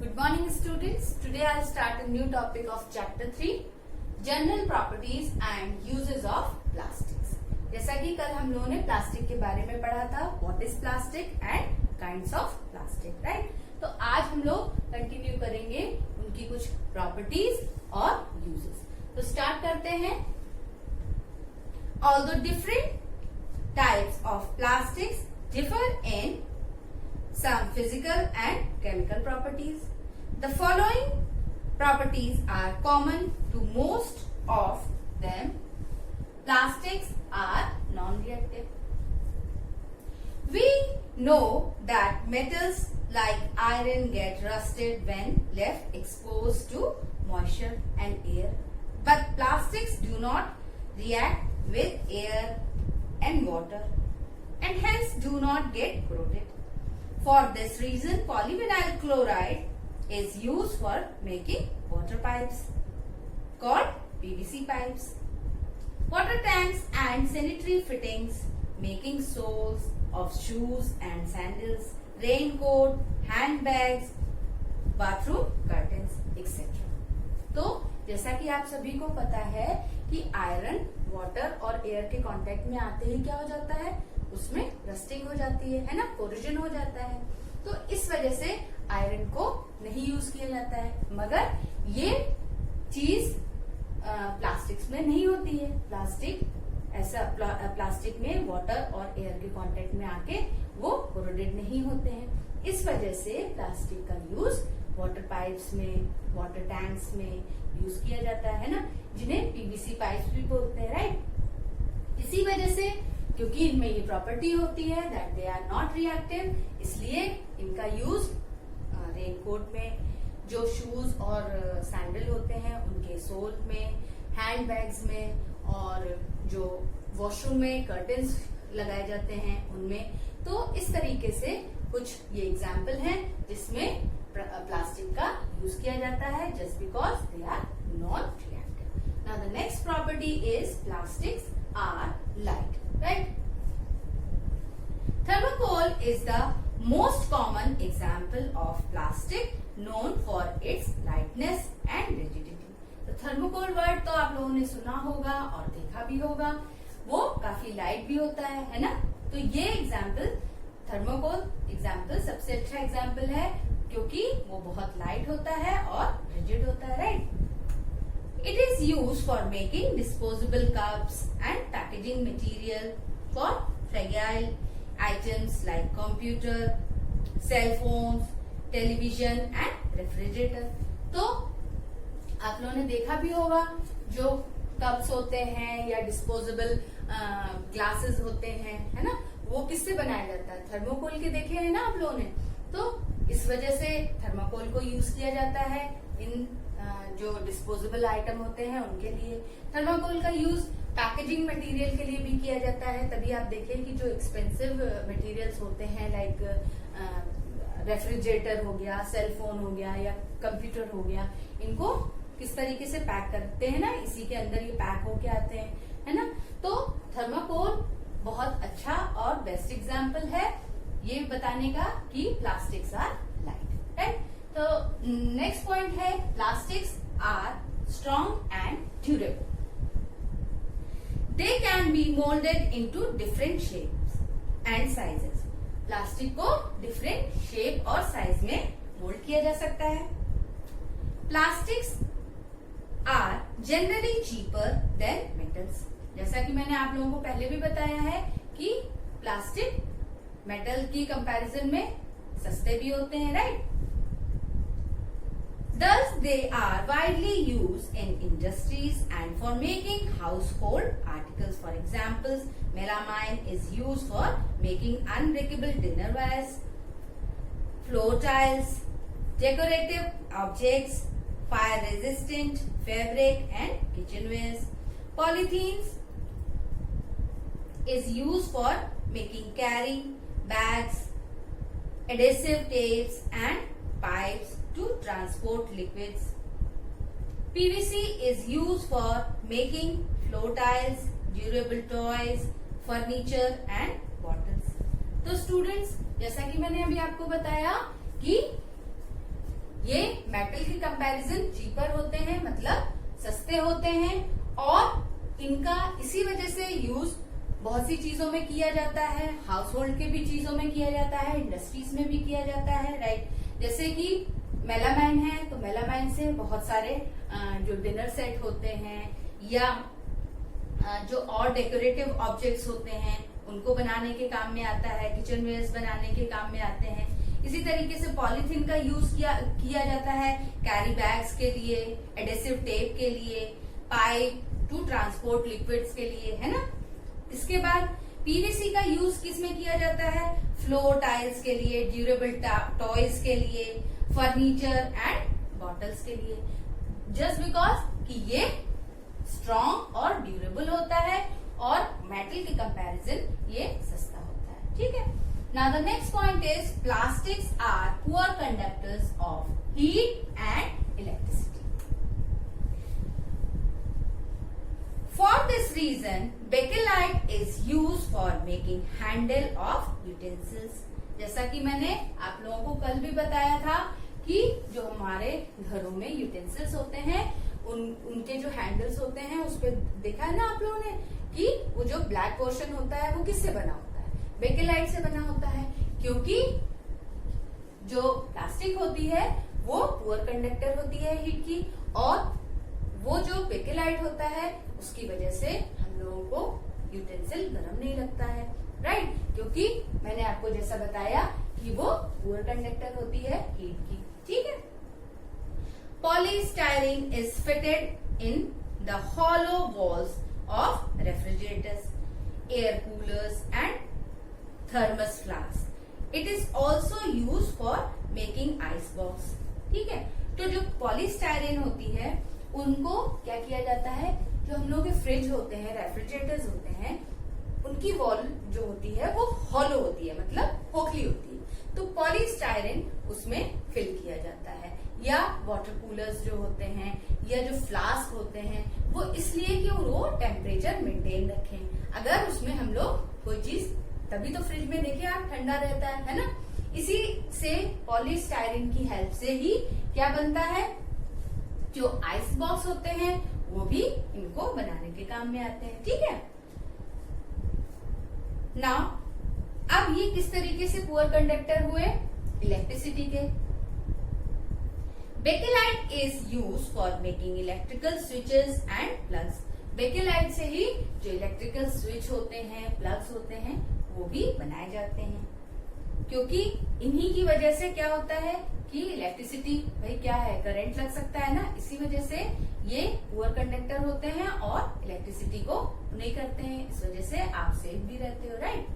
Good morning students. Today I'll start a new topic of chapter 3 General Properties and Uses of Plastics. जैसा कि कल हम लोगों ने प्लास्टिक के बारे में पढ़ा था, What is plastic and kinds of plastic, right? तो आज हम लोग कंटिन्यू करेंगे उनकी कुछ प्रॉपर्टीज और यूजेस. तो स्टार्ट करते हैं. Although different types of plastics differ in some physical and chemical properties, the following properties are common to most of them. Plastics are non-reactive. We know that metals like iron get rusted when left exposed to moisture and air, but plastics do not react with air and water and hence do not get corroded. For this reason, polyvinyl chloride is used for making water pipes called PVC pipes, water tanks and sanitary fittings, making soles of shoes and sandals, raincoat, handbags, bathroom curtains, etc. तो जैसा कि आप सभी को पता है कि iron water और एयर के कांटेक्ट में आते ही क्या हो जाता है, उसमें रस्टिंग हो जाती है ना, कोरोजन हो जाता है. तो इस वजह से आयरन को नहीं यूज किया जाता है, मगर ये चीज प्लास्टिक्स में नहीं होती है. प्लास्टिक में वाटर और एयर के कांटेक्ट में आके वो कोरोडेड नहीं होते हैं. इस वजह से प्लास्टिक का यूज वाटर पाइप्स में, वाटर टैंक्स में यूज किया जाता है ना, जिन्हें पीवीसी पाइप्स भी बोलते हैं, राइट. इसी वजह से क्योंकि इनमें ये प्रॉपर्टी होती है that they are not reactive, इसलिए इनका यूज रेनकोट में, जो शूज और सैंडल होते हैं उनके सोल में, हैंड बैग्स में, और जो वॉशरूम में कर्टन्स लगाए जाते हैं उनमें. तो इस तरीके से कुछ ये एग्जाम्पल हैं जिसमें प्लास्टिक का यूज किया जाता है just because they are not reactive. Now the next property is plastics are light, right? Thermocol is the most common example of plastic known for its lightness and rigidity. तो thermocol word तो आप लोगों ने सुना होगा और देखा भी होगा. वो काफी लाइट भी होता है ना. तो ये एग्जाम्पल, थर्मोकोल एग्जाम्पल सबसे अच्छा एग्जाम्पल है क्योंकि वो बहुत लाइट होता है और रिजिड होता है, right? It is used for making disposable cups and packaging material for fragile items like computer, cell phones, television and refrigerator. तो आप लोगों ने देखा भी होगा जो कप्स होते हैं या डिस्पोजेबल ग्लासेस होते हैं, है ना, वो किससे बनाया जाता है? थर्मोकोल के देखे हैं ना आप लोगों ने. तो इस वजह से थर्मोकोल को यूज किया जाता है इन जो डिस्पोजेबल आइटम होते हैं उनके लिए. थर्माकोल का यूज पैकेजिंग मटेरियल के लिए भी किया जाता है. तभी आप देखें कि जो एक्सपेंसिव मटेरियल्स होते हैं लाइक रेफ्रिजरेटर हो गया, सेल फोन हो गया या कंप्यूटर हो गया, इनको किस तरीके से पैक करते हैं ना, इसी के अंदर ये पैक होके आते हैं, है ना. तो थर्माकोल बहुत अच्छा और बेस्ट एग्जाम्पल है ये बताने का कि प्लास्टिक्स आर लाइट, राइट. तो नेक्स्ट पॉइंट है plastics are strong and durable. They can be moulded into different shapes and sizes. Plastic को डिफरेंट शेप और साइज में मोल्ड किया जा सकता है. Plastics are generally cheaper than metals. जैसा कि मैंने आप लोगों को पहले भी बताया है कि प्लास्टिक मेटल की कंपैरिजन में सस्ते भी होते हैं, right. Thus, they are widely used in industries and for making household articles. For example, melamine is used for making unbreakable dinnerwares, floor tiles, decorative objects, fire-resistant fabric and kitchenwares. Polythenes is used for making carry bags, adhesive tapes and pipes to transport liquids. PVC is used for making floor tiles, durable toys, furniture and bottles. तो students, जैसा कि मैंने अभी आपको बताया कि ये metal के कंपैरिजन चीपर होते हैं, मतलब सस्ते होते हैं, और इनका इसी वजह से यूज बहुत सी चीजों में किया जाता है, हाउस होल्ड के भी चीजों में किया जाता है, इंडस्ट्रीज में भी किया जाता है, राइट। जैसे कि मेलामाइन है, तो मेलामाइन से बहुत सारे जो डिनर सेट होते हैं या जो और डेकोरेटिव ऑब्जेक्ट्स होते हैं उनको बनाने के काम में आता है, किचन वेयर्स बनाने के काम में आते हैं। इसी तरीके से पॉलीथीन का यूज किया जाता है कैरी बैग्स के लिए, एडेसिव टेप के लिए, पाइप टू ट्रांसपोर्ट लिक्विड्स के लिए, है ना। इसके बाद पीवीसी का यूज किस में किया जाता है? फ्लोर टाइल्स के लिए, ड्यूरेबल टॉयज के लिए, फर्नीचर एंड बॉटल्स के लिए, जस्ट बिकॉज कि ये स्ट्रॉन्ग और ड्यूरेबल होता है और मेटल के कंपैरिजन ये सस्ता होता है, ठीक है। Now the next point is plastics are poor conductors of heat and electricity. For this reason, bakelite is used for making handle of utensils. जैसा कि मैंने आप लोगों को कल भी बताया था कि जो हमारे घरों में यूटेंसिल्स होते हैं उनके जो हैंडल्स होते हैं उस पर देखा है ना आप लोगों ने कि वो जो ब्लैक पोर्शन होता है वो किससे बना होता है? बेकेलाइट से बना होता है, क्योंकि जो प्लास्टिक होती है वो पुअर कंडक्टर होती है हीट की, और वो जो बेकेलाइट होता है उसकी वजह से हम लोगों को यूटेंसिल गर्म नहीं लगता है, राइट। क्योंकि मैंने आपको जैसा बताया कि वो पुअर कंडक्टर होती है हीट की, ठीक है। Polystyrene is fitted in the hollow walls of refrigerators, air coolers and thermos flasks. It is also used for making ice box. ठीक है, तो जो पॉलीस्टायरीन होती है उनको क्या किया जाता है, जो हम लोग के फ्रिज होते हैं, रेफ्रिजरेटर्स होते हैं, उनकी वॉल जो होती है वो हॉलो होती है, मतलब खोखली होती है, तो पॉलीस्टायरीन उसमें फिल किया जाता है। या वाटर कूलर्स जो होते हैं या जो फ्लास्क होते हैं वो इसलिए कि वो टेम्परेचर मेंटेन रखें। अगर उसमें हम लोग कोई चीज, तभी तो फ्रिज में देखिए आप ठंडा रहता है ना, इसी से पॉलीस्टायरीन की हेल्प से ही क्या बनता है, जो आइस बॉक्स होते हैं वो भी इनको बनाने के काम में आते हैं, ठीक है। नाउ अब ये किस तरीके से पुअर कंडक्टर हुए? इलेक्ट्रिसिटी के। Bakelite is used for making electrical switches and plugs. Bakelite से ही जो इलेक्ट्रिकल स्विच होते हैं, प्लग्स होते हैं, वो भी बनाए जाते हैं, क्योंकि इन्हीं की वजह से क्या होता है कि इलेक्ट्रिसिटी, भाई क्या है, करंट लग सकता है ना, इसी वजह से ये पुअर कंडक्टर होते हैं और इलेक्ट्रिसिटी को नहीं करते हैं, इस वजह से आप सेफ भी रहते हो, right.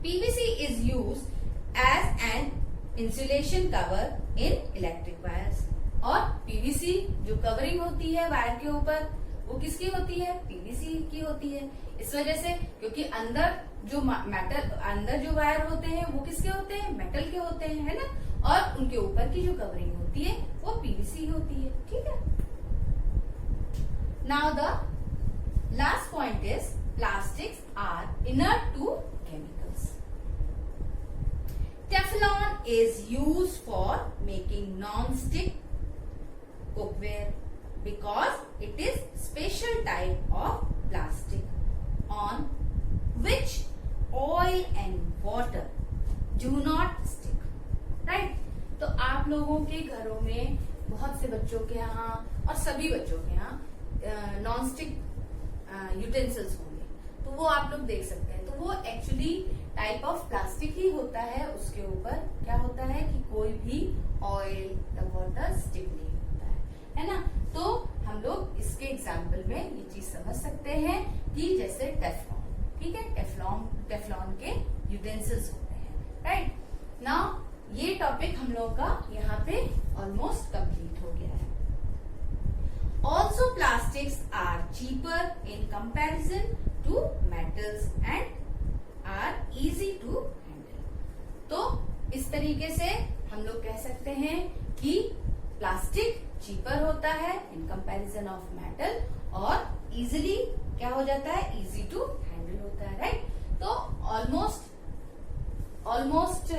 PVC is used as an insulation cover in electric wires. और पीवीसी जो कवरिंग होती है वायर के ऊपर वो किसकी होती है? पीवीसी की होती है। इस वजह से, क्योंकि अंदर जो मेटल, अंदर जो वायर होते हैं वो किसके होते हैं? मेटल के होते हैं, है ना, और उनके ऊपर की जो कवरिंग होती है वो पीवीसी होती है, ठीक है। Now the last point is plastics are inert to chemicals. Teflon is used for making non-stick cookware because it is special type of plastic on which oil and water do not stick, right? तो आप लोगों के घरों में बहुत से बच्चों के यहाँ और सभी बच्चों के यहाँ नॉन स्टिक यूटेंसिल्स होंगे, तो वो आप लोग देख सकते हैं। तो वो एक्चुअली टाइप ऑफ प्लास्टिक ही होता है, उसके ऊपर क्या होता है कि कोई भी ऑयल या वाटर स्टिक नहीं होता है ना। तो हम लोग इसके एग्जाम्पल में ये चीज समझ सकते हैं कि जैसे टेफ्लॉन, ठीक है, टेफ्लॉन के यूटेंसिल्स होते हैं, राइट। नाउ ये टॉपिक हम लोग का यहाँ पे ऑलमोस्ट कंप्लीट हो गया है। Also plastics are cheaper in comparison to metals and are easy to handle. तो इस तरीके से हम लोग कह सकते हैं कि प्लास्टिक चीपर होता है इन कंपैरिजन ऑफ मेटल और इजीली क्या हो जाता है? इजी टू हैंडल होता है, राइट। तो ऑलमोस्ट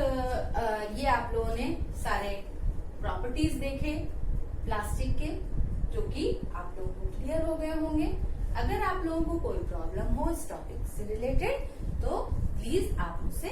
ये आप लोगों ने सारे प्रॉपर्टीज देखे प्लास्टिक के, जो कि आप लोगों को क्लियर हो गए होंगे। अगर आप लोगों को कोई प्रॉब्लम हो इस टॉपिक से रिलेटेड तो प्लीज आप मुझसे